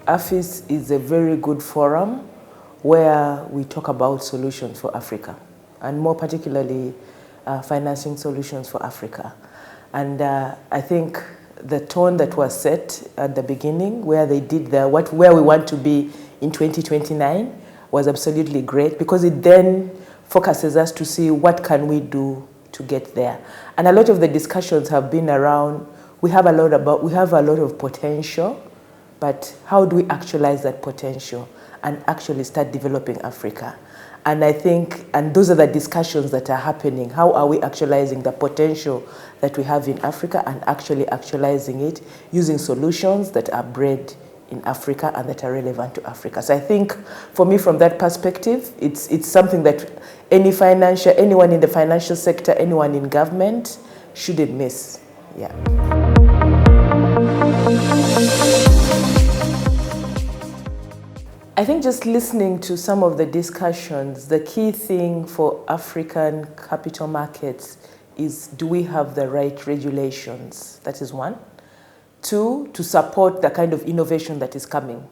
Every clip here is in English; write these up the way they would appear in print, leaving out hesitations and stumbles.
AFIS is a very good forum where we talk about solutions for Africa, and more particularly financing solutions for Africa. And I think the tone that was set at the beginning, where they did where we want to be in 2029, was absolutely great, because it then focuses us to see what can we do to get there. And a lot of the discussions have been around, we have a lot of potential, but how do we actualize that potential and actually start developing Africa? And I think, and those are the discussions that are happening. How are we actualizing the potential that we have in Africa and actually actualizing it using solutions that are bred in Africa and that are relevant to Africa? So I think, for me, from that perspective, it's something that anyone in the financial sector, anyone in government shouldn't miss. Yeah. I think just listening to some of the discussions, the key thing for African capital markets is, do we have the right regulations? That is one. Two, to support the kind of innovation that is coming.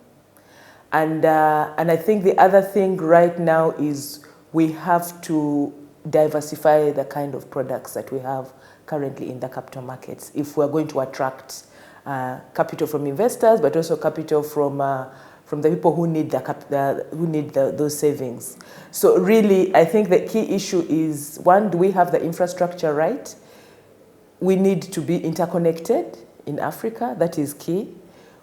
And I think the other thing right now is we have to diversify the kind of products that we have currently in the capital markets if we're going to attract capital from investors, but also capital from the people who need those savings. So really, I think the key issue is, one, do we have the infrastructure right? We need to be interconnected in Africa. That is key.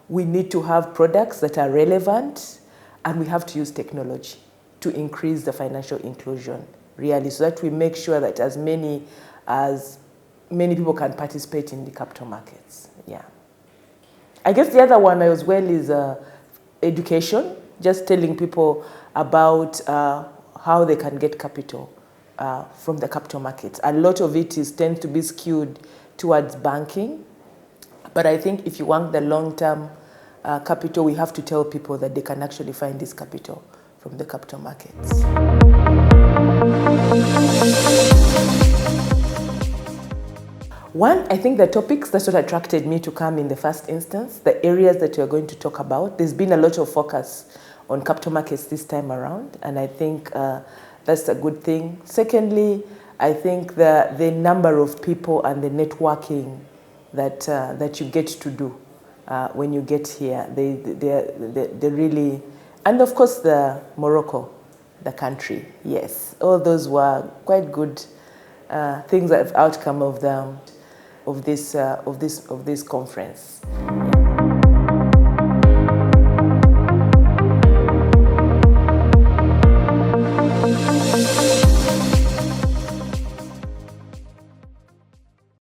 We need to have products that are relevant, and we have to use technology to increase the financial inclusion, really, so that we make sure that as many people can participate in the capital markets. Yeah. I guess the other one as well is education, just telling people about how they can get capital from the capital markets. A lot of it tends to be skewed towards banking, but I think if you want the long-term capital, we have to tell people that they can actually find this capital from the capital markets. One, I think the topics, that's what attracted me to come in the first instance, the areas that we're going to talk about. There's been a lot of focus on capital markets this time around, and I think that's a good thing. Secondly, I think the number of people and the networking that you get to do when you get here, they really, and of course the Morocco, the country, yes, all those were quite good things that have outcome of this conference.